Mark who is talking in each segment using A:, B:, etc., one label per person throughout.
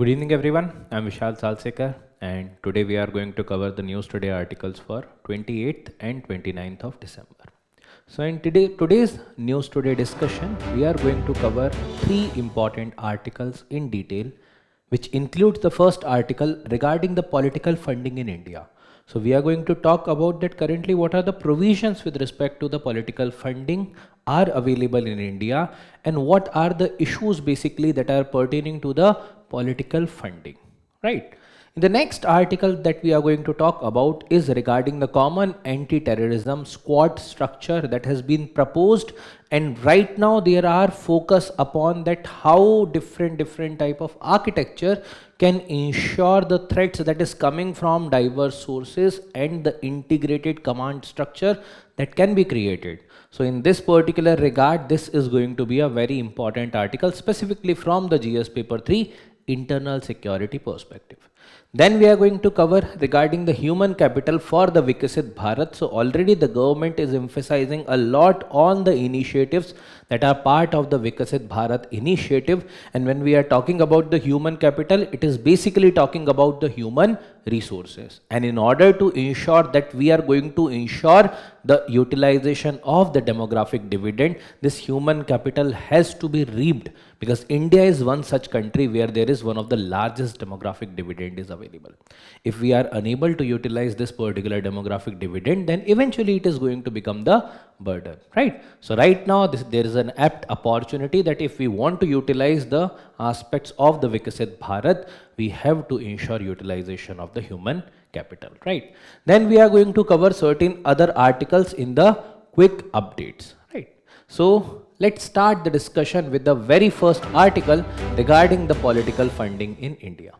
A: Good evening everyone, I'm Vishal Salsekar and today we are going to cover the News Today articles for 28th and 29th of December. So in today's News Today discussion, we are going to cover three important articles in detail, which includes the first article regarding the political funding in India. So we are going to talk about that currently what are the provisions with respect to the political funding are available in India and what are the issues basically that are pertaining to the political funding, right? In the next article that we are going to talk about is regarding the common anti-terrorism squad structure that has been proposed, and right now there are focus upon that how different type of architecture can ensure the threats that is coming from diverse sources and the integrated command structure that can be created. So in this particular regard, this is going to be a very important article specifically from the GS paper 3 internal security perspective. Then we are going to cover regarding the human capital for the Viksit Bharat. So already the government is emphasizing a lot on the initiatives that are part of the Viksit Bharat initiative. And when we are talking about the human capital, it is basically talking about the human resources. And in order to ensure that we are going to ensure the utilization of the demographic dividend, this human capital has to be reaped, because India is one such country where there is one of the largest demographic dividend is available. If we are unable to utilize this particular demographic dividend, then eventually it is going to become the burden, right? So right now there is an apt opportunity that if we want to utilize the aspects of the Viksit Bharat, we have to ensure utilization of the human capital, right? Then we are going to cover certain other articles in the quick updates, right? So let's start the discussion with the very first article regarding the political funding in India.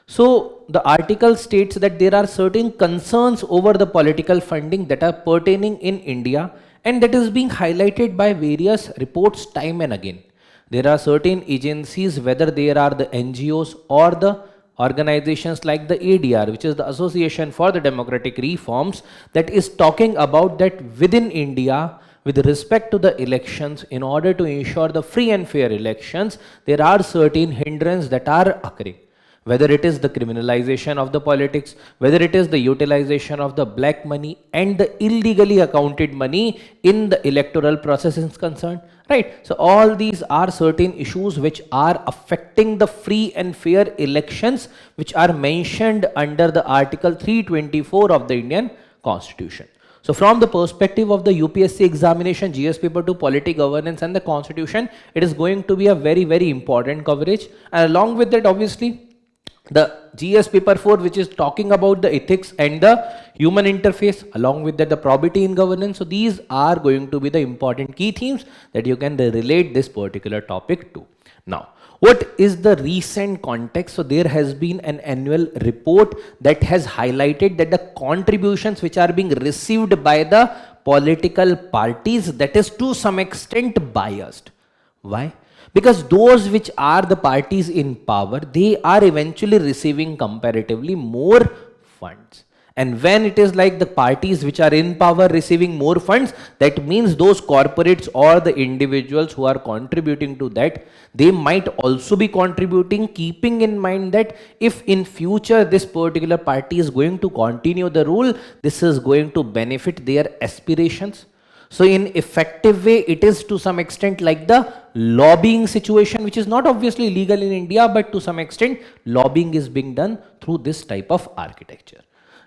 A: So the article states that there are certain concerns over the political funding that are pertaining in India, and that is being highlighted by various reports time and again. There are certain agencies, whether they are the NGOs or the organizations like the ADR, which is the Association for the Democratic Reforms, that is talking about that within India, with respect to the elections, in order to ensure the free and fair elections, there are certain hindrances that are occurring. Whether it is the criminalization of the politics, whether it is the utilization of the black money and the illegally accounted money in the electoral process is concerned, right? So all these are certain issues which are affecting the free and fair elections, which are mentioned under the Article 324 of the Indian Constitution. So from the perspective of the UPSC examination, GS paper 2 polity governance and the constitution, it is going to be a very important coverage. And along with that, obviously, the GS paper 4, which is talking about the ethics and the human interface, along with that the probity in governance. So these are going to be the important key themes that you can relate this particular topic to. Now, what is the recent context? So there has been an annual report that has highlighted that the contributions which are being received by the political parties, that is to some extent biased. Why? Because those which are the parties in power, they are eventually receiving comparatively more funds. And when it is like the parties which are in power receiving more funds, that means those corporates or the individuals who are contributing to that, they might also be contributing, keeping in mind that if in future this particular party is going to continue the rule, this is going to benefit their aspirations. So in effective way, it is to some extent like the lobbying situation, which is not obviously legal in India, but to some extent lobbying is being done through this type of architecture.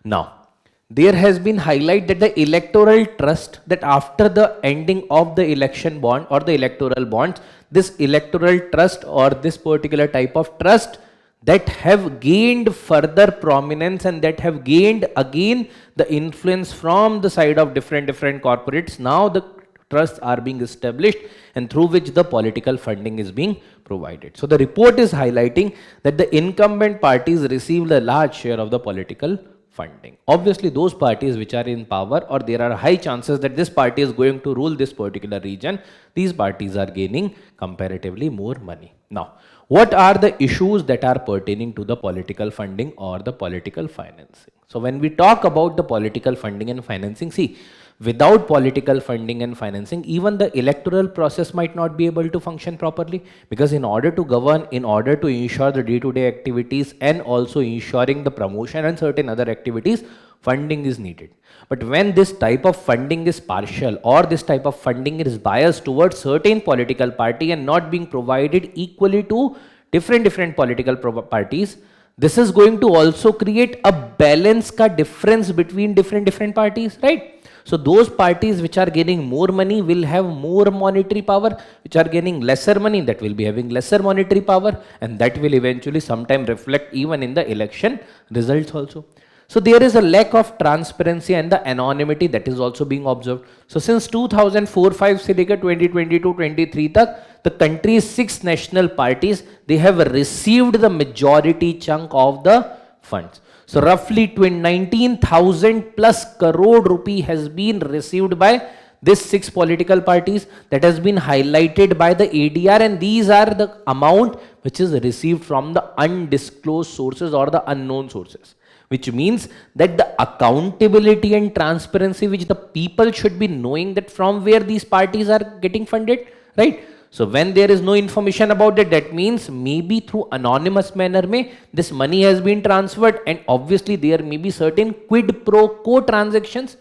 A: Now, there has been highlight that the electoral trust, that after the ending of the election bond or the electoral bonds, this electoral trust or this particular type of trust that have gained further prominence and that have gained again the influence from the side of different corporates. Now the trusts are being established and through which the political funding is being provided. So the report is highlighting that the incumbent parties received a large share of the political funding. Obviously those parties which are in power, or there are high chances that this party is going to rule this particular region, these parties are gaining comparatively more money. Now, what are the issues that are pertaining to the political funding or the political financing? So when we talk about the political funding and financing, see, without political funding and financing, even the electoral process might not be able to function properly, because in order to govern, in order to ensure the day-to-day activities and also ensuring the promotion and certain other activities, funding is needed. But when this type of funding is partial, or this type of funding is biased towards certain political party and not being provided equally to different political parties, this is going to also create a balance ka difference between different parties, right? So those parties which are getting more money will have more monetary power, which are getting lesser money, that will be having lesser monetary power, and that will eventually sometime reflect even in the election results also. So there is a lack of transparency and the anonymity that is also being observed. So since 2004-5 से लेकर 2022-23 तक, the country's 6 national parties, they have received the majority chunk of the funds. So roughly 19,000 plus crore rupee has been received by these 6 political parties, that has been highlighted by the ADR, and these are the amount which is received from the undisclosed sources or the unknown sources, which means that the accountability and transparency which the people should be knowing that from where these parties are getting funded, right? So when there is no information about it, that means maybe through anonymous manner mein this money has been transferred, and obviously there may be certain quid pro quo transactions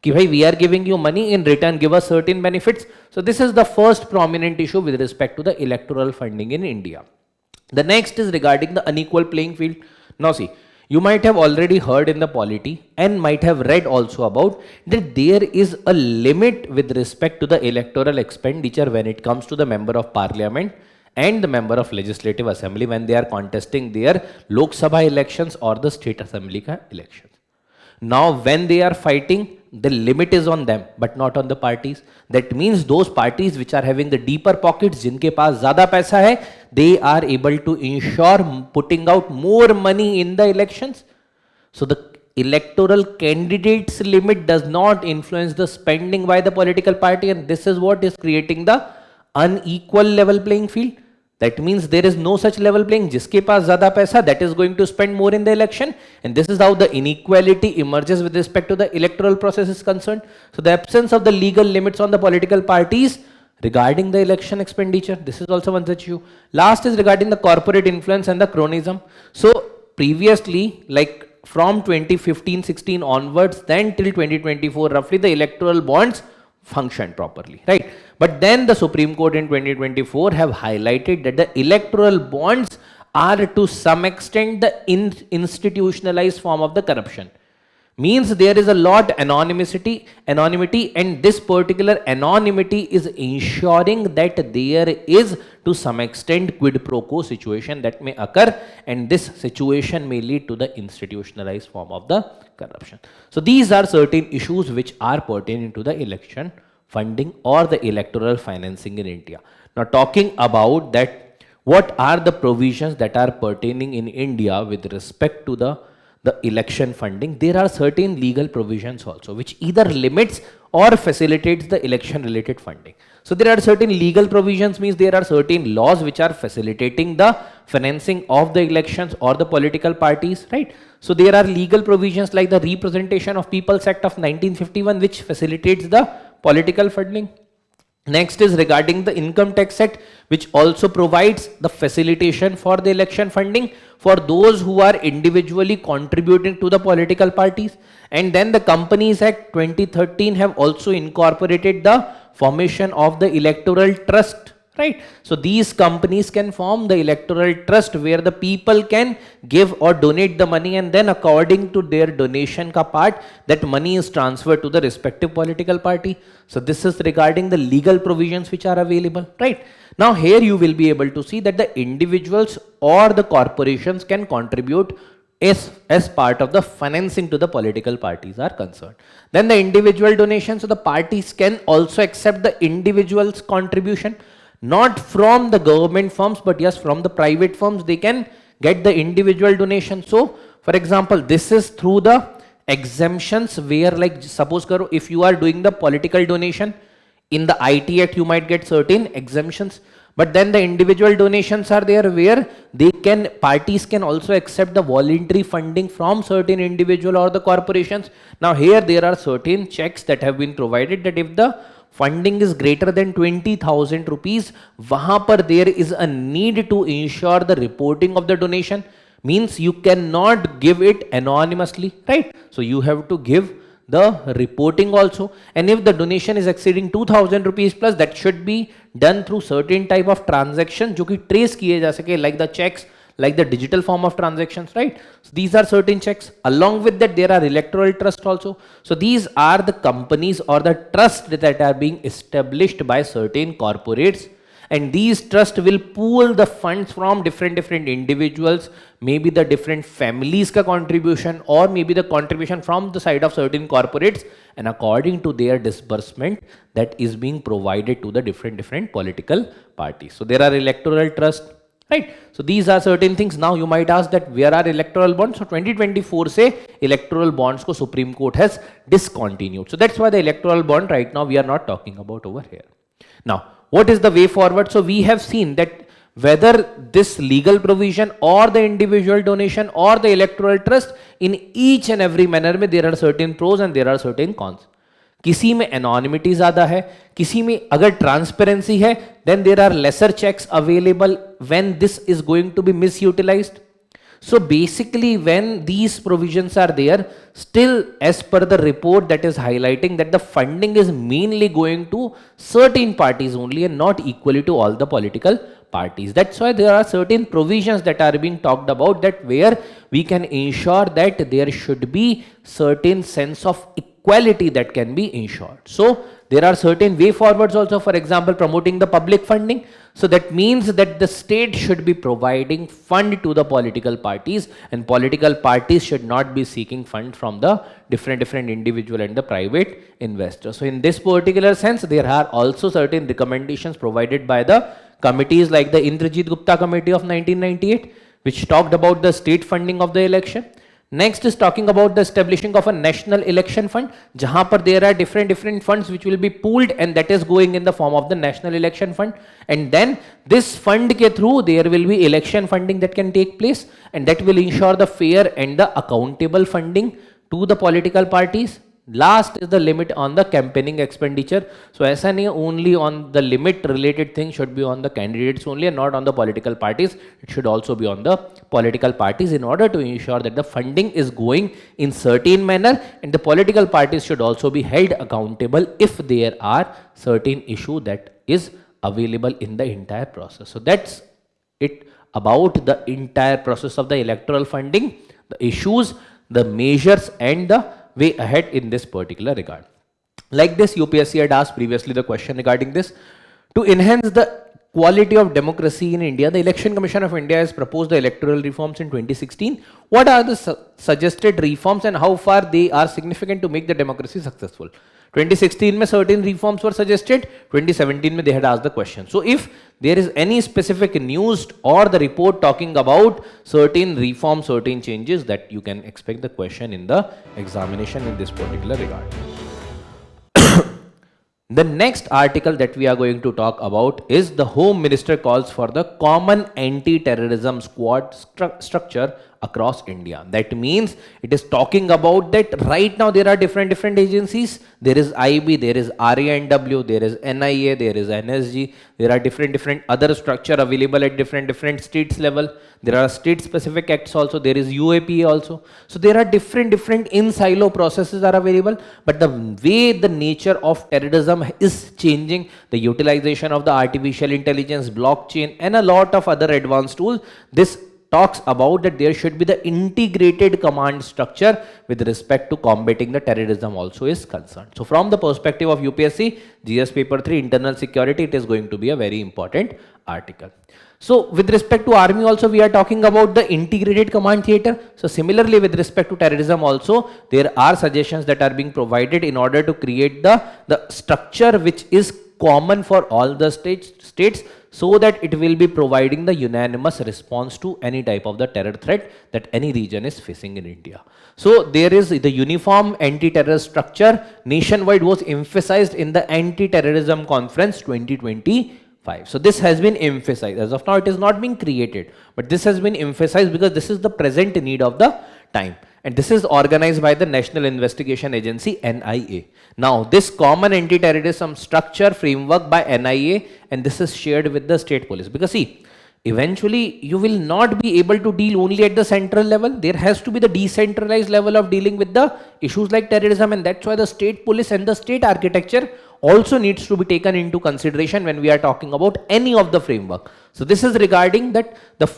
A: ki bhai we are giving you money, in return give us certain benefits. So this is the first prominent issue with respect to the electoral funding in India. The next is regarding the unequal playing field. Now see, you might have already heard in the polity and might have read also about that there is a limit with respect to the electoral expenditure when it comes to the member of parliament and the member of legislative assembly when they are contesting their Lok Sabha elections or the state assembly ka elections. Now when they are fighting, the limit is on them but not on the parties. That means those parties which are having the deeper pockets, jinke paas zyada paisa hai, they are able to ensure putting out more money in the elections. So the electoral candidates limit does not influence the spending by the political party, and this is what is creating the unequal level playing field. That means there is no such level playing. Jiske paas zyada paisa, that is going to spend more in the election, and this is how the inequality emerges with respect to the electoral process is concerned. So the absence of the legal limits on the political parties regarding the election expenditure, this is also one such issue. Last is regarding the corporate influence and the cronyism. So previously, like from 2015-16 onwards, then till 2024, roughly the electoral bonds function properly, right? But then the Supreme Court in 2024 have highlighted that the electoral bonds are to some extent the institutionalized form of the corruption. Means there is a lot anonymity, and this particular anonymity is ensuring that there is to some extent quid pro quo situation that may occur, and this situation may lead to the institutionalized form of the corruption. So these are certain issues which are pertaining to the election funding or the electoral financing in India. Now talking about that, what are the provisions that are pertaining in India with respect to the election funding? There are certain legal provisions also which either limits or facilitates the election related funding. So there are certain legal provisions, means there are certain laws which are facilitating the financing of the elections or the political parties, right? So there are legal provisions like the Representation of People's Act of 1951 which facilitates the political funding. Next is regarding the Income Tax Act, which also provides the facilitation for the election funding for those who are individually contributing to the political parties. And then the Companies Act 2013 have also incorporated the formation of the electoral trust, right? So these companies can form the electoral trust where the people can give or donate the money, and then according to their donation ka part, that money is transferred to the respective political party. So this is regarding the legal provisions which are available, right? Now here you will be able to see that the individuals or the corporations can contribute as part of the financing to the political parties are concerned. Then the individual donation, so the parties can also accept the individual's contribution, not from the government firms, but yes, from the private firms, they can get the individual donation. So for example, this is through the exemptions where, like suppose karo, if you are doing the political donation in the IT Act, you might get certain exemptions. But then the individual donations are there where parties can also accept the voluntary funding from certain individual or the corporations. Now here there are certain checks that have been provided that if the funding is greater than 20,000 rupees, wahan par there is a need to ensure the reporting of the donation. Means you cannot give it anonymously, right? So you have to give the reporting also, and if the donation is exceeding 2,000 rupees plus, that should be done through certain type of transaction जो कि trace किए जा सके, like the checks, like the digital form of transactions, right? So these are certain checks. Along with that, there are electoral trust also. So these are the companies or the trust that are being established by certain corporates, and these trust will pool the funds from different individuals, maybe the different families ka contribution, or maybe the contribution from the side of certain corporates, and according to their disbursement that is being provided to the different political parties. So there are electoral trust, right? So these are certain things. Now you might ask that where are electoral bonds? So 2024 se electoral bonds ko Supreme Court has discontinued. So that's why the electoral bond right now we are not talking about over here. Now, what is the way forward? So we have seen that whether this legal provision or the individual donation or the electoral trust, in each and every manner में there are certain pros and there are certain cons. किसी में anonymity ज़्यादा है, किसी में अगर transparency है, then there are lesser checks available when this is going to be misutilized. So basically when these provisions are there, still as per the report that is highlighting that the funding is mainly going to certain parties only and not equally to all the political parties. That's why there are certain provisions that are being talked about, that where we can ensure that there should be certain sense of equality that can be ensured. So there are certain way forwards also, for example, promoting the public funding. So that means that the state should be providing fund to the political parties, and political parties should not be seeking fund from the different individual and the private investors. So in this particular sense, there are also certain recommendations provided by the committees like the Indrajit Gupta Committee of 1998, which talked about the state funding of the election. Next is talking about the establishing of a national election fund, jahan par there are different funds which will be pooled, and that is going in the form of the national election fund. And then this fund ke through there will be election funding that can take place, and that will ensure the fair and the accountable funding to the political parties. Last is the limit on the campaigning expenditure. So aisa nahi only on the limit related thing should be on the candidates only and not on the political parties. It should also be on the political parties in order to ensure that the funding is going in certain manner, and the political parties should also be held accountable if there are certain issue that is available in the entire process. So that's it about the entire process of the electoral funding, the issues, the measures, and the way ahead in this particular regard. Like this, UPSC had asked previously the question regarding this. To enhance the quality of democracy in India, the Election Commission of India has proposed the electoral reforms in 2016. What are the suggested reforms and how far they are significant to make the democracy successful? 2016 mein certain reforms were suggested, 2017 mein they had asked the question. So if there is any specific news or the report talking about certain reforms, certain changes, that you can expect the question in the examination in this particular regard. The next article that we are going to talk about is the Home Minister calls for the common anti-terrorism squad structure across India. That means it is talking about that right now there are different agencies. There is IB, there is RANW, there is NIA, there is NSG. There are different other structure available at different states level. There are state specific acts also. There is UAPA also. So there are different in silo processes are available. But the way the nature of terrorism is changing, the utilization of the artificial intelligence, blockchain, and a lot of other advanced tools, this talks about that there should be the integrated command structure with respect to combating the terrorism also is concerned. So from the perspective of UPSC, GS paper 3 internal security, it is going to be a very important article. So with respect to army also, we are talking about the integrated command theater. So similarly with respect to terrorism also, there are suggestions that are being provided in order to create the structure which is common for all the states, so that it will be providing the unanimous response to any type of the terror threat that any region is facing in India. So there is the uniform anti-terror structure nationwide was emphasized in the Anti-Terrorism Conference 2024. 5. So this has been emphasized. As of now, it is not being created, but this has been emphasized because this is the present need of the time. And this is organized by the National Investigation Agency, NIA. Now, this common anti-terrorism structure framework by NIA, and this is shared with the state police. Because see, eventually you will not be able to deal only at the central level. There has to be the decentralized level of dealing with the issues like terrorism, and that's why the state police and the state architecture also needs to be taken into consideration when we are talking about any of the framework. So this is regarding that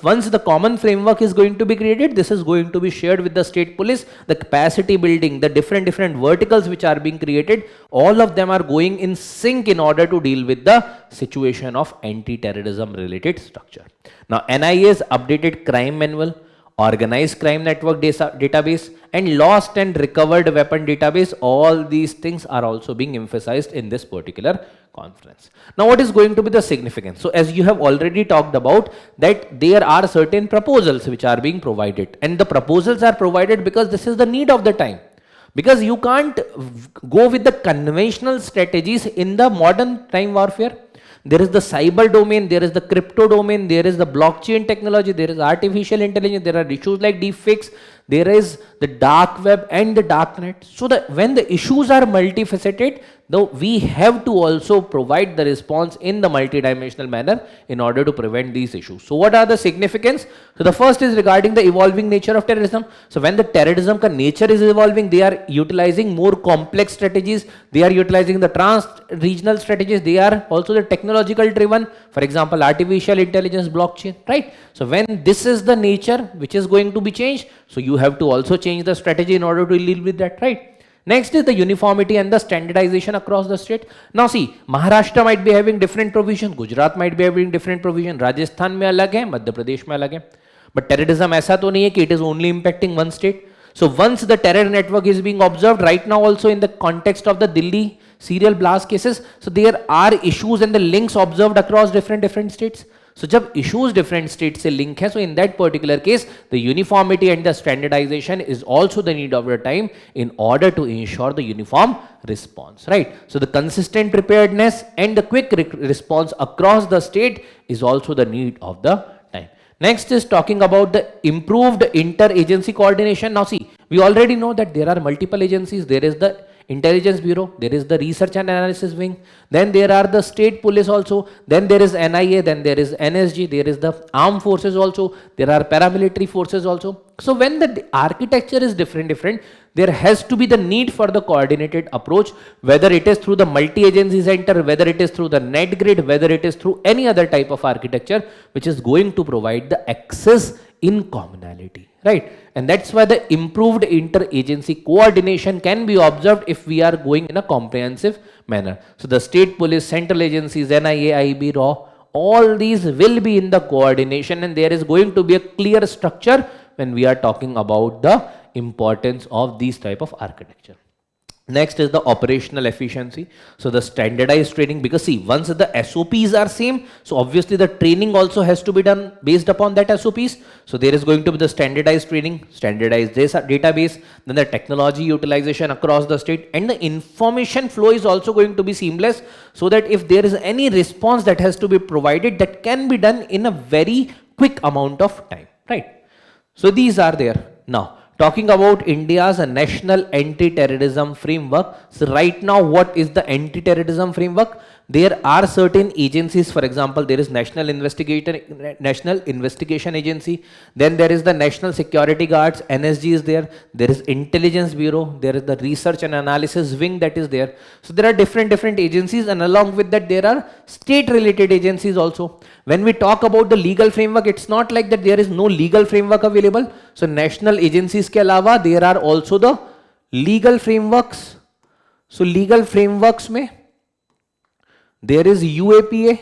A: once the common framework is going to be created, this is going to be shared with the state police, the capacity building, the different verticals which are being created, all of them are going in sync in order to deal with the situation of anti-terrorism related structure. Now, NIA's updated crime manual, organized crime network database, and lost and recovered weapon database, all these things are also being emphasized in this particular conference. Now, what is going to be the significance? So, as you have already talked about, that there are certain proposals which are being provided, and the proposals are provided because this is the need of the time. Because you can't go with the conventional strategies in the modern time warfare. There is the cyber domain, there is the crypto domain, there is the blockchain technology, there is artificial intelligence, there are issues like deepfakes, there is the dark web and the dark net. So when the issues are multifaceted, though we have to also provide the response in the multidimensional manner in order to prevent these issues. So what are the significance? So the first is regarding the evolving nature of terrorism. So when the terrorism nature is evolving, they are utilizing more complex strategies, they are utilizing the trans-regional strategies, they are also the technological driven, for example, artificial intelligence, blockchain, right? So when this is the nature which is going to be changed, so you have to also change the strategy in order to deal with that, right? Next is the uniformity and the standardization across the state. Now see, Maharashtra might be having different provisions, Gujarat might be having different provisions, Rajasthan mein alag hai, Madhya Pradesh mein alag hai. But terrorism aisa to nahi hai ki it is only impacting one state. So once the terror network is being observed right now also in the context of the Delhi serial blast cases, so there are issues and the links observed across different states. So जब issues different states से link है, so in that particular case, the uniformity and the standardization is also the need of the time in order to ensure the uniform response, right? So the consistent preparedness and the quick response across the state is also the need of the time. Next is talking about the improved inter-agency coordination. Now see, we already know that there are multiple agencies. There is the Intelligence Bureau, there is the Research and Analysis Wing, then there are the State Police also, then there is NIA, then there is NSG, there is the Armed Forces also, there are paramilitary forces also. So when the architecture is different, there has to be the need for the coordinated approach, whether it is through the multi-agency center, whether it is through the net grid, whether it is through any other type of architecture, which is going to provide the access in commonality, right? And that's why the improved inter-agency coordination can be observed if we are going in a comprehensive manner. So the state police, central agencies, NIA, IB, RAW, all these will be in the coordination, and there is going to be a clear structure when we are talking about the importance of these type of architecture. Next is the operational efficiency. So the standardized training, because see, once the SOPs are same, so obviously the training also has to be done based upon that SOPs. So there is going to be the standardized training, standardized database, then the technology utilization across the state, and the information flow is also going to be seamless, so that if there is any response that has to be provided, that can be done in a very quick amount of time, right? So these are there. Now, talking about India's national anti-terrorism framework. So right now, what is the anti-terrorism framework? There are certain agencies, for example, there is National Investigation Agency, then there is the National Security Guards, NSG is there is Intelligence Bureau, there is the Research and Analysis Wing that is there. So there are different agencies, and along with that there are state-related agencies also. When we talk about the legal framework, it's not like that there is no legal framework available. So national agencies के अलावा there are also the legal frameworks. So legal frameworks में there is UAPA,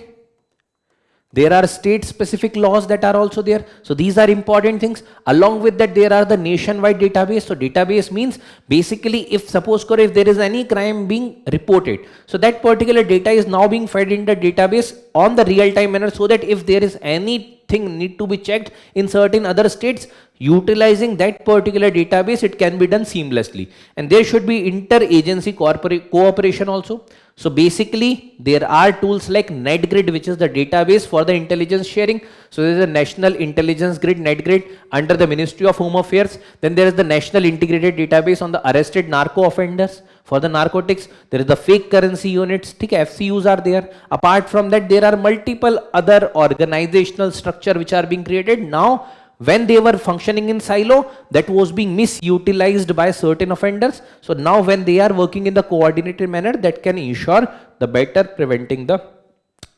A: there are state specific laws that are also there. So these are important things. Along with that, there are the nationwide database. So database means basically if there is any crime being reported, so that particular data is now being fed in the database on the real time manner, so that if there is any thing need to be checked in certain other states, utilizing that particular database, it can be done seamlessly. And there should be inter-agency cooperation also. So basically, there are tools like NetGrid, which is the database for the intelligence sharing. So there is a National Intelligence Grid, NetGrid, under the Ministry of Home Affairs. Then there is the National Integrated Database on the arrested narco offenders for the narcotics. There is the fake currency units, FCUs are there. Apart from that, there are multiple other organizational structure which are being created. Now, when they were functioning in silo, that was being misutilized by certain offenders. So now when they are working in the coordinated manner, that can ensure the better preventing the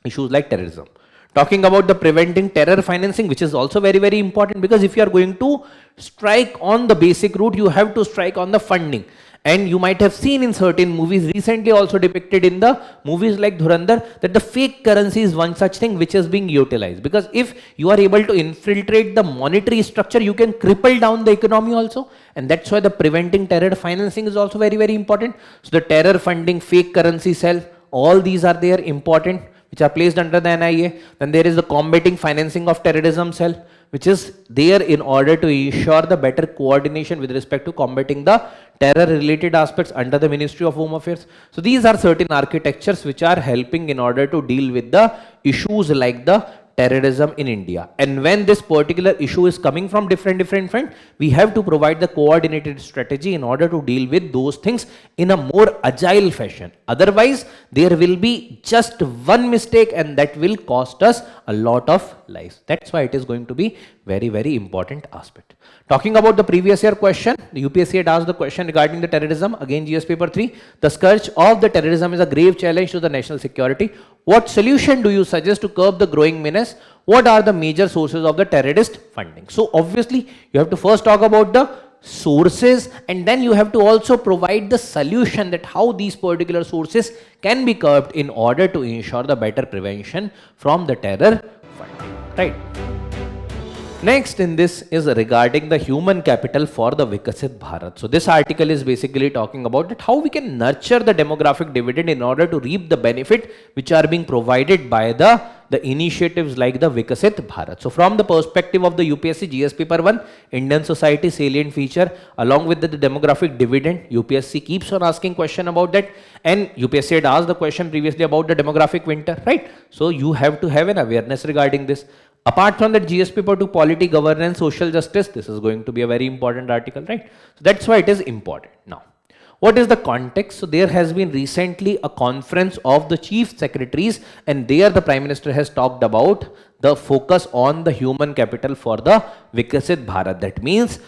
A: issues like terrorism. Talking about the preventing terror financing, which is also very, very important, because if you are going to strike on the basic route, you have to strike on the funding. And you might have seen in certain movies, recently also depicted in the movies like Dhurandhar, that the fake currency is one such thing which is being utilized. Because if you are able to infiltrate the monetary structure, you can cripple down the economy also. And that's why the preventing terror financing is also very, very important. So the terror funding, fake currency cell, all these are there important, which are placed under the NIA. Then there is the combating financing of terrorism cell, which is there in order to ensure the better coordination with respect to combating the terror related aspects under the Ministry of Home Affairs. So these are certain architectures which are helping in order to deal with the issues like the terrorism in India. And when this particular issue is coming from different front, we have to provide the coordinated strategy in order to deal with those things in a more agile fashion. Otherwise, there will be just one mistake and that will cost us a lot of lives. That's why it is going to be very, very important aspect. Talking about the previous year question, the UPSC had asked the question regarding the terrorism. Again, GS paper 3, the scourge of the terrorism is a grave challenge to the national security. What solution do you suggest to curb the growing menace? What are the major sources of the terrorist funding? So obviously, you have to first talk about the sources, and then you have to also provide the solution that how these particular sources can be curbed in order to ensure the better prevention from the terror funding, right? Next in this is regarding the human capital for the Viksit Bharat. So this article is basically talking about that how we can nurture the demographic dividend in order to reap the benefit which are being provided by the initiatives like the Viksit Bharat. So from the perspective of the UPSC GS paper 1, Indian society salient feature along with the demographic dividend, UPSC keeps on asking question about that, and UPSC had asked the question previously about the demographic winter, right? So you have to have an awareness regarding this. Apart from that, GS paper 2, polity, governance, social justice, this is going to be a very important article, right? So that's why it is important. Now, what is the context? So there has been recently a conference of the chief secretaries, and there the Prime Minister has talked about the focus on the human capital for the Viksit Bharat. That means,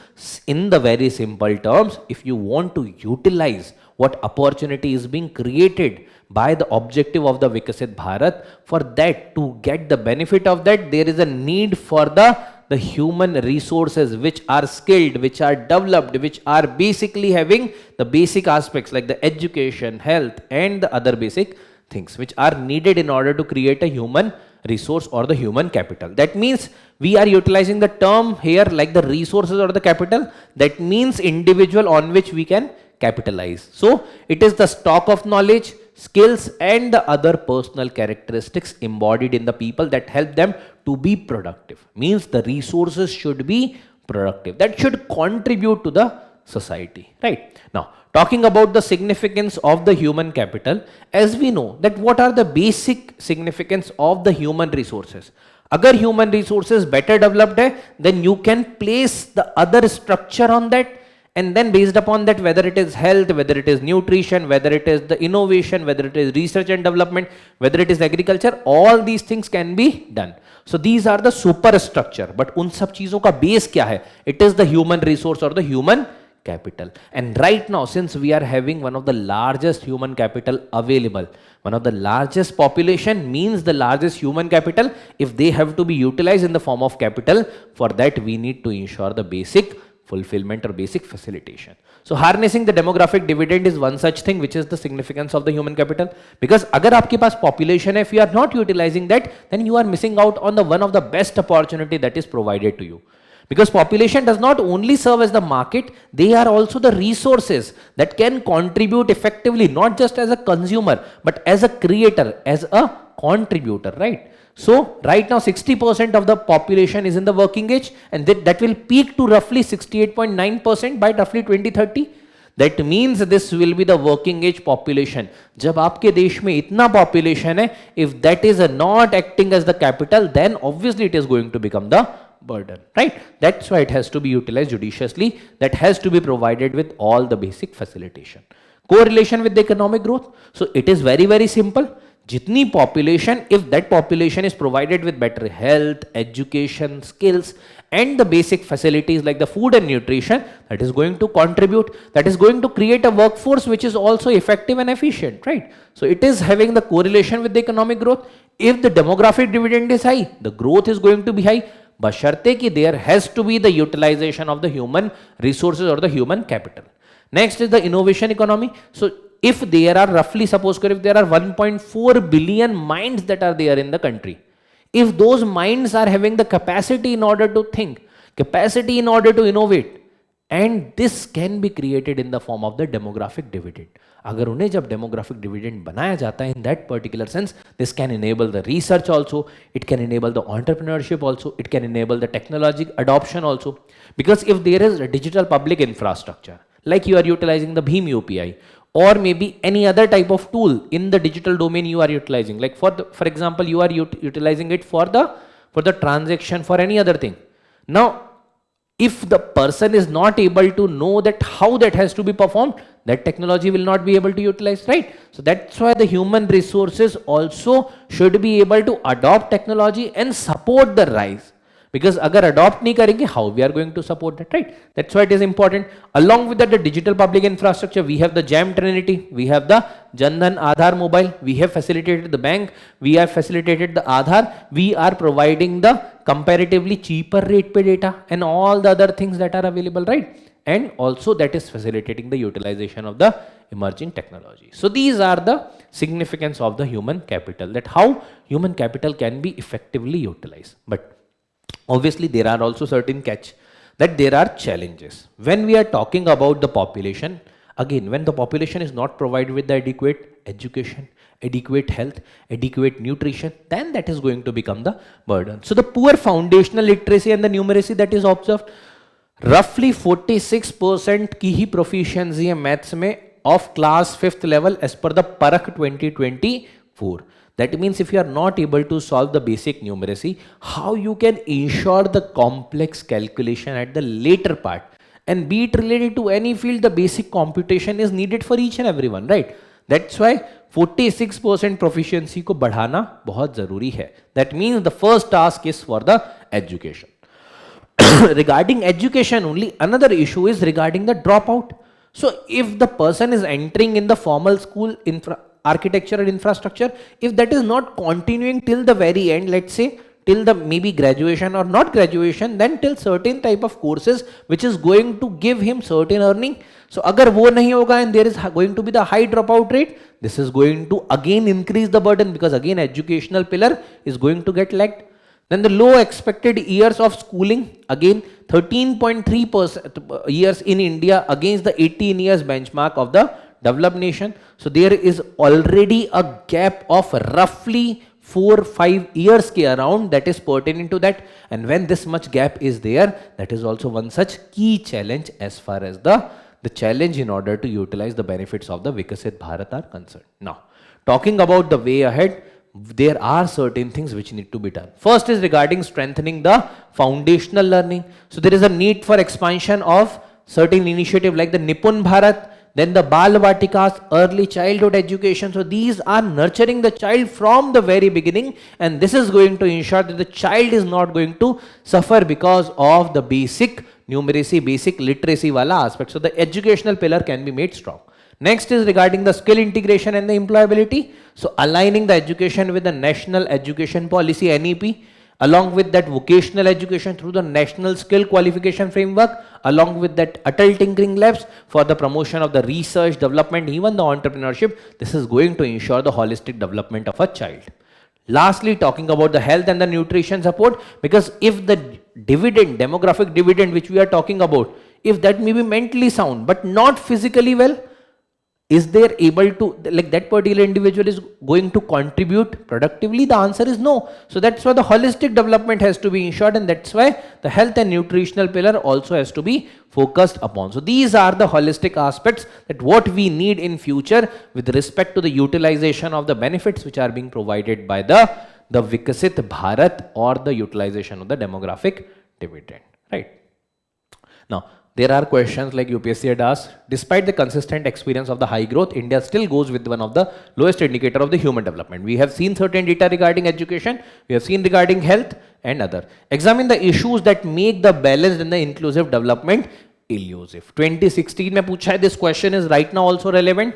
A: in the very simple terms, if you want to utilize what opportunity is being created by the objective of the Viksit Bharat, for that to get the benefit of that, there is a need for the human resources which are skilled, which are developed, which are basically having the basic aspects like the education, health and the other basic things which are needed in order to create a human resource or the human capital. That means we are utilizing the term here like the resources or the capital. That means individual on which we can capitalize. So it is the stock of knowledge, skills and the other personal characteristics embodied in the people that help them to be productive. Means the resources should be productive. That should contribute to the society, right? Now, talking about the significance of the human capital, as we know that what are the basic significance of the human resources. Agar human resources better developed hai, then you can place the other structure on that. And then based upon that, whether it is health, whether it is nutrition, whether it is the innovation, whether it is research and development, whether it is agriculture, all these things can be done. So these are the superstructure. But उन सब चीजों का base क्या है? It is the human resource or the human capital. And right now, since we are having one of the largest human capital available, one of the largest population means the largest human capital, if they have to be utilized in the form of capital, for that we need to ensure the basic fulfillment or basic facilitation. So harnessing the demographic dividend is one such thing which is the significance of the human capital. Because agar aapke paas population hai, if you are not utilizing that, then you are missing out on the one of the best opportunity that is provided to you. Because population does not only serve as the market, they are also the resources that can contribute effectively, not just as a consumer, but as a creator, as a contributor, right? So right now 60% of the population is in the working age, and that will peak to roughly 68.9% by roughly 2030. That means this will be the working age population. जब आपके देश में इतना population है, if that is not acting as the capital, then obviously it is going to become the burden, right? That's why it has to be utilized judiciously. That has to be provided with all the basic facilitation. Correlation with the economic growth. So it is very, very simple. Jitni population, if that population is provided with better health, education, skills, and the basic facilities like the food and nutrition, that is going to contribute, that is going to create a workforce which is also effective and efficient, right? So it is having the correlation with the economic growth. If the demographic dividend is high, the growth is going to be high. Basharte ki there has to be the utilization of the human resources or the human capital. Next is the innovation economy. So if there are roughly, suppose if there are 1.4 billion minds that are there in the country, if those minds are having the capacity in order to think, capacity in order to innovate, and this can be created in the form of the demographic dividend. अगर उन्हें जब demographic dividend बनाया जाता है in that particular sense, this can enable the research also, it can enable the entrepreneurship also, it can enable the technology adoption also. Because if there is a digital public infrastructure, like you are utilizing the Bhim UPI, or maybe any other type of tool in the digital domain you are utilizing, like for example, you are utilizing it for the transaction, for any other thing. Now, if the person is not able to know that how that has to be performed, that technology will not be able to utilize, right? So that's why the human resources also should be able to adopt technology and support the rise. Because agar adopt nahi karenge, how we are going to support that, right? That's why it is important. Along with that, the digital public infrastructure, we have the GEM Trinity, we have the Jan Dhan Aadhaar mobile, we have facilitated the bank, we have facilitated the Aadhaar, we are providing the comparatively cheaper rate pay data and all the other things that are available, right? And also that is facilitating the utilization of the emerging technology. So these are the significance of the human capital, that how human capital can be effectively utilized. But obviously, there are also certain catch, that there are challenges. When we are talking about the population, again, when the population is not provided with the adequate education, adequate health, adequate nutrition, then that is going to become the burden. So the poor foundational literacy and the numeracy that is observed, roughly 46% की ही proficiency है maths में of class 5th level as per the Parakh 2024. That means if you are not able to solve the basic numeracy, how you can ensure the complex calculation at the later part, and be it related to any field, the basic computation is needed for each and everyone, right? That's why 46% proficiency को बढ़ाना बहुत जरूरी है. That means the first task is for the education. Regarding education only, another issue is regarding the dropout. So if the person is entering in the formal school architecture and infrastructure, if that is not continuing till the very end, let's say till the maybe graduation or not graduation, then till certain type of courses which is going to give him certain earning. So agar wo nahi hoga and there is going to be the high dropout rate, this is going to again increase the burden, because again educational pillar is going to get lagged. Then the low expected years of schooling, again 13.3% years in India against the 18 years benchmark of the developed nation. So there is already a gap of roughly 4-5 years ke around that is pertaining to that. And when this much gap is there, that is also one such key challenge as far as the challenge in order to utilize the benefits of the Viksit Bharat are concerned. Now, talking about the way ahead, there are certain things which need to be done. First is regarding strengthening the foundational learning. So there is a need for expansion of certain initiative like the Nipun Bharat, then the Bal Vatikas, early childhood education. So these are nurturing the child from the very beginning, and this is going to ensure that the child is not going to suffer because of the basic numeracy, basic literacy wala aspect. So the educational pillar can be made strong. Next is regarding the skill integration and the employability. So aligning the education with the National Education Policy NEP, along with that vocational education through the National Skill Qualification Framework, along with that Atal Tinkering Labs for the promotion of the research, development, even the entrepreneurship. This is going to ensure the holistic development of a child. Lastly, talking about the health and the nutrition support, because if the dividend, demographic dividend which we are talking about, if that may be mentally sound but not physically well, is there able to, like, that particular individual is going to contribute productively? The answer is no. So that's why the holistic development has to be ensured, and that's why the health and nutritional pillar also has to be focused upon. So these are the holistic aspects that what we need in future with respect to the utilization of the benefits which are being provided by the Viksit Bharat, or the utilization of the demographic dividend, right? Now, there are questions like UPSC had asked, despite the consistent experience of the high growth, India still goes with one of the lowest indicator of the human development. We have seen certain data regarding education, we have seen regarding health and other. Examine the issues that make the balanced and the inclusive development elusive. 2016 mein pucha hai, this question is right now also relevant.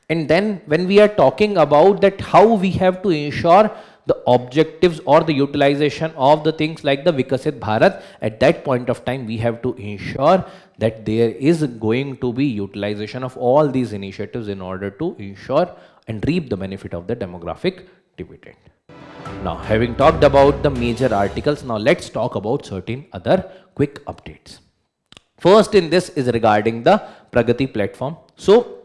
A: And then when we are talking about that, how we have to ensure the objectives or the utilization of the things like the Viksit Bharat, at that point of time we have to ensure that there is going to be utilization of all these initiatives in order to ensure and reap the benefit of the demographic dividend. Now, having talked about the major articles, now let's talk about certain other quick updates. First in this is regarding the Pragati platform. So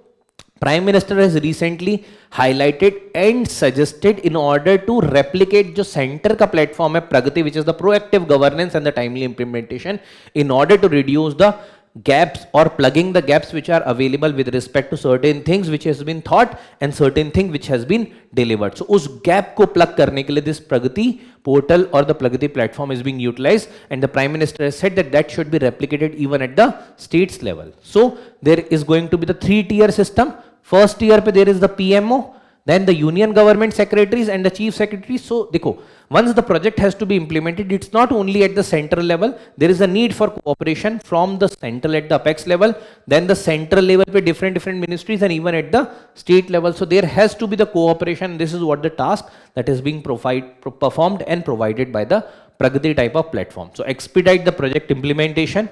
A: Prime Minister has recently highlighted and suggested in order to replicate जो center का platform है Pragati, which is the proactive governance and the timely implementation, in order to reduce the gaps or plugging the gaps which are available with respect to certain things which has been thought and certain thing which has been delivered. So उस gap को plug करने के लिए this Pragati portal or the Pragati platform is being utilized, and the Prime Minister has said that that should be replicated even at the states level. So there is going to be the 3-tier system. First tier पे there is the PMO, then the union government secretaries and the chief secretaries. So देखो, once the project has to be implemented, it's not only at the central level, there is a need for cooperation from the central at the apex level, then the central level पे different ministries, and even at the state level. So there has to be the cooperation. This is what the task that is being performed and provided by the Pragati type of platform. So expedite the project implementation,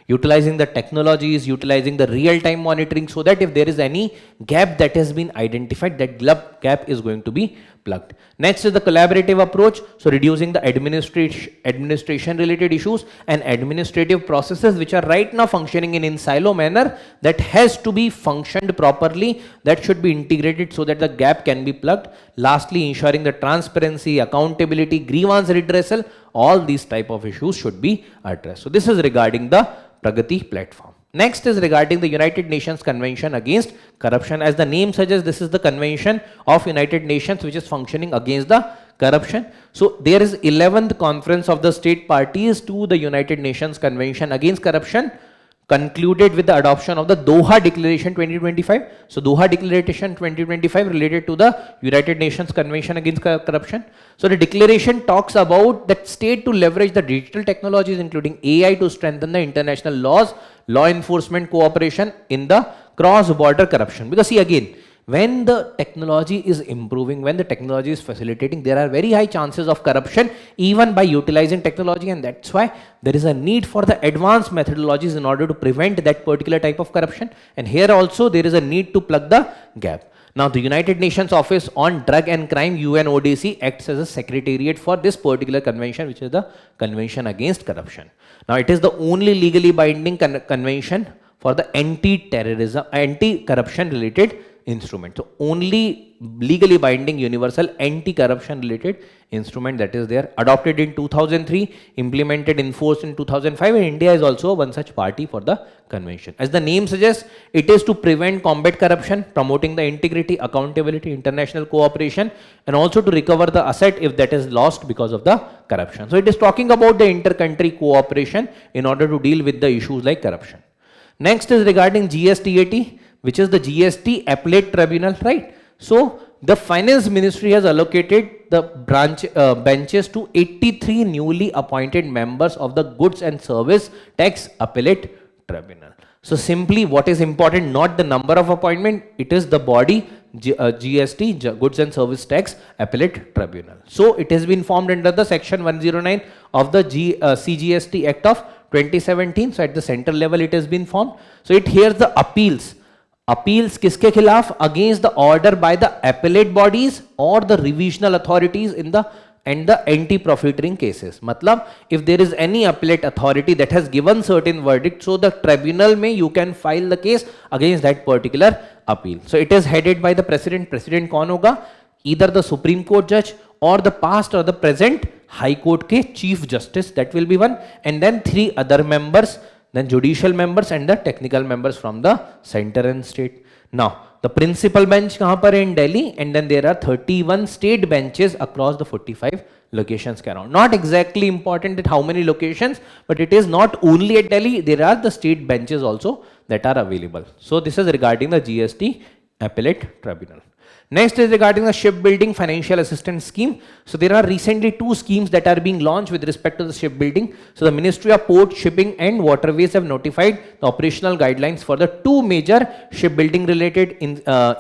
A: utilizing the technologies, utilizing the real-time monitoring, so that if there is any gap that has been identified, that gap is going to be plugged. Next is the collaborative approach. So reducing the administration related issues and administrative processes which are right now functioning in silo manner, that has to be functioned properly, that should be integrated so that the gap can be plugged. Lastly, ensuring the transparency, accountability, grievance redressal, all these type of issues should be addressed. So this is regarding the Pragati platform. Next is regarding the United Nations Convention Against Corruption. As the name suggests, this is the convention of United Nations which is functioning against the corruption. So there is 11th conference of the state parties to the United Nations Convention Against Corruption, concluded with the adoption of the Doha Declaration 2025. So Doha Declaration 2025 related to the United Nations Convention Against Corruption. So the declaration talks about that state to leverage the digital technologies including AI to strengthen the international laws, law enforcement cooperation in the cross-border corruption. Because see again, when the technology is improving, when the technology is facilitating, there are very high chances of corruption even by utilizing technology, and that's why there is a need for the advanced methodologies in order to prevent that particular type of corruption. And here also there is a need to plug the gap. Now the United Nations Office on Drug and Crime, UNODC, acts as a secretariat for this particular convention, which is the Convention Against Corruption. Now it is the only legally binding convention for the anti-terrorism, anti-corruption related instrument. So only legally binding universal anti-corruption related instrument that is there, adopted in 2003, implemented, enforced in 2005, and India is also one such party for the convention. As the name suggests, it is to prevent, combat corruption, promoting the integrity, accountability, international cooperation, and also to recover the asset if that is lost because of the corruption. So it is talking about the inter-country cooperation in order to deal with the issues like corruption. Next is regarding GSTAT, which is the GST Appellate Tribunal, right? So the Finance Ministry has allocated the benches to 83 newly appointed members of the Goods and Service Tax Appellate Tribunal. So simply what is important, not the number of appointment, it is the body, GST, Goods and Service Tax Appellate Tribunal. So it has been formed under the section 109 of the CGST Act of 2017. So at the central level it has been formed. So it hears the appeals. Appeals किसके खिलाफ? Against the order by the appellate bodies or the revisional authorities in the and the anti-profiteering cases. मतलब if there is any appellate authority that has given certain verdict, so the tribunal में you can file the case against that particular appeal. So it is headed by the president. President कौन होगा? Either the Supreme Court judge or the past or the present High Court के Chief Justice, that will be one, and then 3 other members, then judicial members and the technical members from the center and state. Now the principal bench कहाँ पर है? In Delhi, and then there are 31 state benches across the 45 locations around. Not exactly important at how many locations, but it is not only at Delhi, there are the state benches also that are available. So this is regarding the GST Appellate Tribunal. Next is regarding the shipbuilding financial assistance scheme. So there are recently 2 schemes that are being launched with respect to the shipbuilding. So the Ministry of Port, Shipping and Waterways have notified the operational guidelines for the 2 major shipbuilding related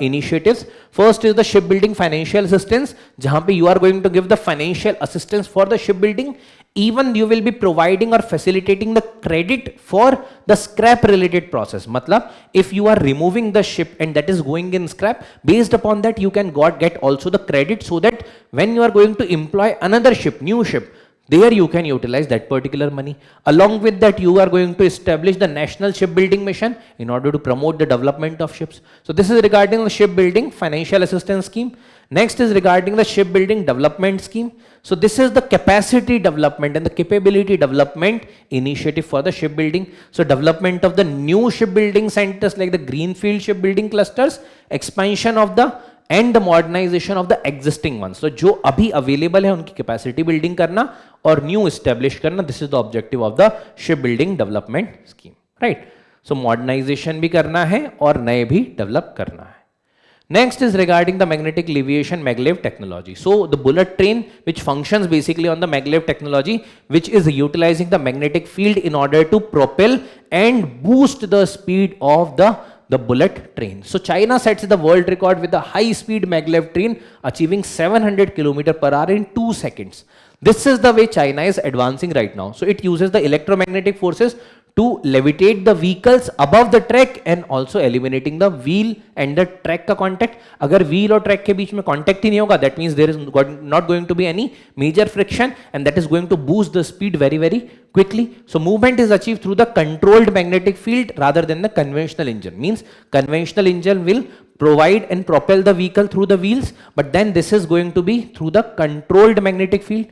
A: initiatives. First is the shipbuilding financial assistance, जहाँ पे you are going to give the financial assistance for the shipbuilding. Even you will be providing or facilitating the credit for the scrap related process. मतलब if you are removing the ship and that is going in scrap, based upon that you can get also the credit, so that when you are going to employ another ship, new ship, there you can utilize that particular money. Along with that, you are going to establish the National Shipbuilding Mission in order to promote the development of ships. So this is regarding the shipbuilding financial assistance scheme. Next is regarding the shipbuilding development scheme. So this is the capacity development and the capability development initiative for the shipbuilding. So development of the new shipbuilding centers like the greenfield shipbuilding clusters, expansion of the and the modernization of the existing ones. So जो अभी available है उनकी capacity building करना और new establish करना. This is the objective of the shipbuilding development scheme, right? So modernization भी करना है और नए भी develop करना है. Next is regarding the magnetic leviation maglev technology. So the bullet train, which functions basically on the maglev technology, which is utilizing the magnetic field in order to propel and boost the speed of the bullet train. So China sets the world record with a high speed maglev train achieving 700 km per hour in 2 seconds. This is the way China is advancing right now. So it uses the electromagnetic forces to levitate the vehicles above the track and also eliminating the wheel and the track का contact. अगर wheel और track के बीच में contact ही नहीं होगा, that means there is not going to be any major friction, and that is going to boost the speed very quickly. So movement is achieved through the controlled magnetic field rather than the conventional engine. Means conventional engine will provide and propel the vehicle through the wheels, but then this is going to be through the controlled magnetic field.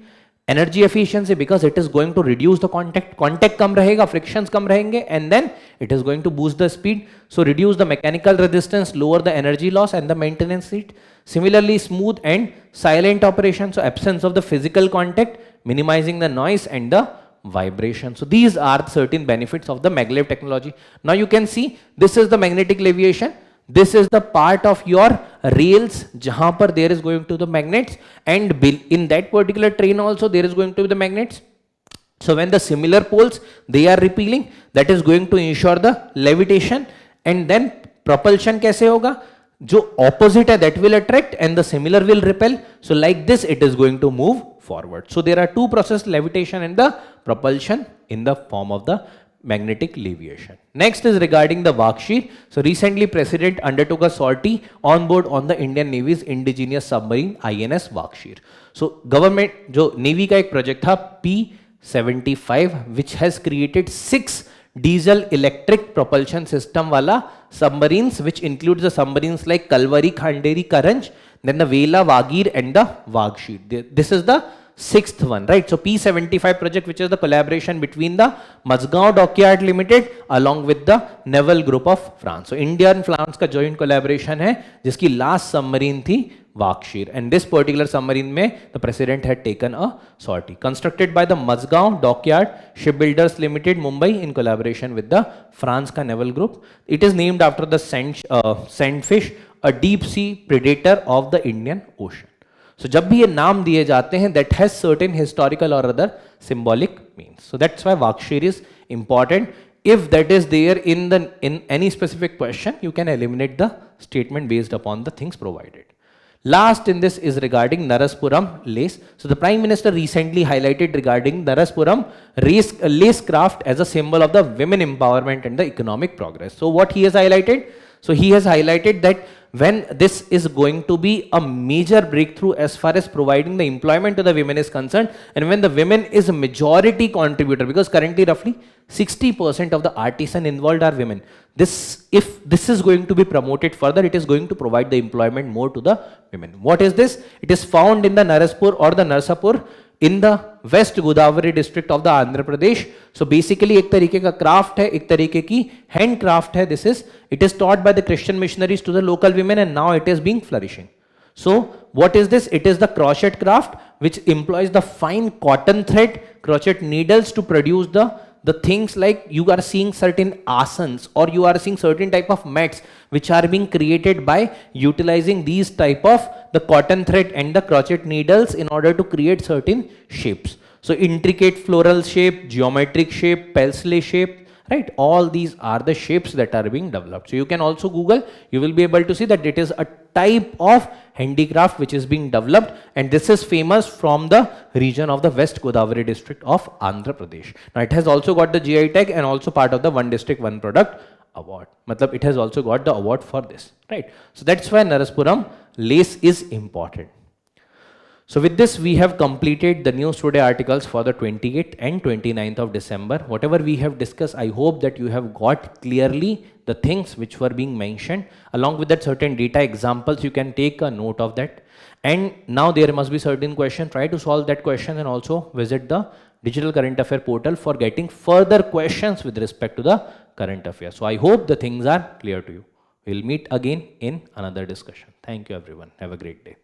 A: Energy efficiency, because it is going to reduce the contact कम रहेगा, frictions कम रहेंगे, and then it is going to boost the speed. So reduce the mechanical resistance, lower the energy loss and the maintenance rate. Similarly, smooth and silent operation, so absence of the physical contact, minimizing the noise and the vibration. So these are certain benefits of the maglev technology. Now you can see this is the magnetic leviation. This is the part of your rails जहां पर there is going to the magnets, and in that particular train also there is going to be the magnets. So when the similar poles they are repelling, that is going to ensure the levitation, and then propulsion कैसे होगा? जो opposite है that will attract and the similar will repel. So like this it is going to move forward. So there are 2 processes, levitation and the propulsion in the form of the magnetic leviation. Next is regarding the Viksit. So recently President undertook a sortie on board on the Indian Navy's indigenous submarine INS Viksit. So government जो Navy का एक project था P75, which has created 6 diesel electric propulsion system वाला submarines, which includes the submarines like Kalvari, Khanderi, Karanj, then the Vela, Vagir and the Viksit. This is the 6th one, right? So P75 project, which is the collaboration between the Mazgaon Dockyard Limited along with the Naval Group of France. So India and France का joint collaboration है, जिसकी last submarine थी Viksit, and this particular submarine में the president had taken a sortie. Constructed by the Mazgaon Dockyard Shipbuilders Limited, Mumbai, in collaboration with the France का Naval Group. It is named after the sandfish, a deep sea predator of the Indian Ocean. So जब भी ये नाम दिए जाते हैं, that has certain historical or other symbolic means. So that's why Viksit is important. If that is there in any specific question, you can eliminate the statement based upon the things provided. Last in this is regarding Naraspuram lace. So the Prime Minister recently highlighted regarding Naraspuram lace craft as a symbol of the women empowerment and the economic progress. So what he has highlighted? So he has highlighted that when this is going to be a major breakthrough as far as providing the employment to the women is concerned, and when the women is a majority contributor, because currently roughly 60% of the artisan involved are women. This, if this is going to be promoted further, it is going to provide the employment more to the women. What is this? It is found in the Naraspur or the Narsapur in the West Godavari district of the Andhra Pradesh. So basically एक तरीके का craft है, एक तरीके की handcraft है. This is, it is taught by the Christian missionaries to the local women, and now it is being flourishing. So what is this? It is the crochet craft which employs the fine cotton thread, crochet needles to produce the things like you are seeing certain asanas, or you are seeing certain type of mats which are being created by utilizing these type of the cotton thread and the crochet needles in order to create certain shapes. So intricate floral shape, geometric shape, paisley shape, right? All these are the shapes that are being developed. So you can also Google, you will be able to see that it is a type of handicraft which is being developed, and this is famous from the region of the West Godavari district of Andhra Pradesh. Now it has also got the GI tag and also part of the One District One Product award. Matlab, it has also got the award for this, right? So that's why Naraspuram lace is important. So with this, we have completed the News Today articles for the 28th and 29th of December. Whatever we have discussed, I hope that you have got clearly the things which were being mentioned. Along with that, certain data examples, you can take a note of that. And now there must be certain question. Try to solve that question and also visit the Digital Current Affair portal for getting further questions with respect to the current affairs. So I hope the things are clear to you. We'll meet again in another discussion. Thank you everyone. Have a great day.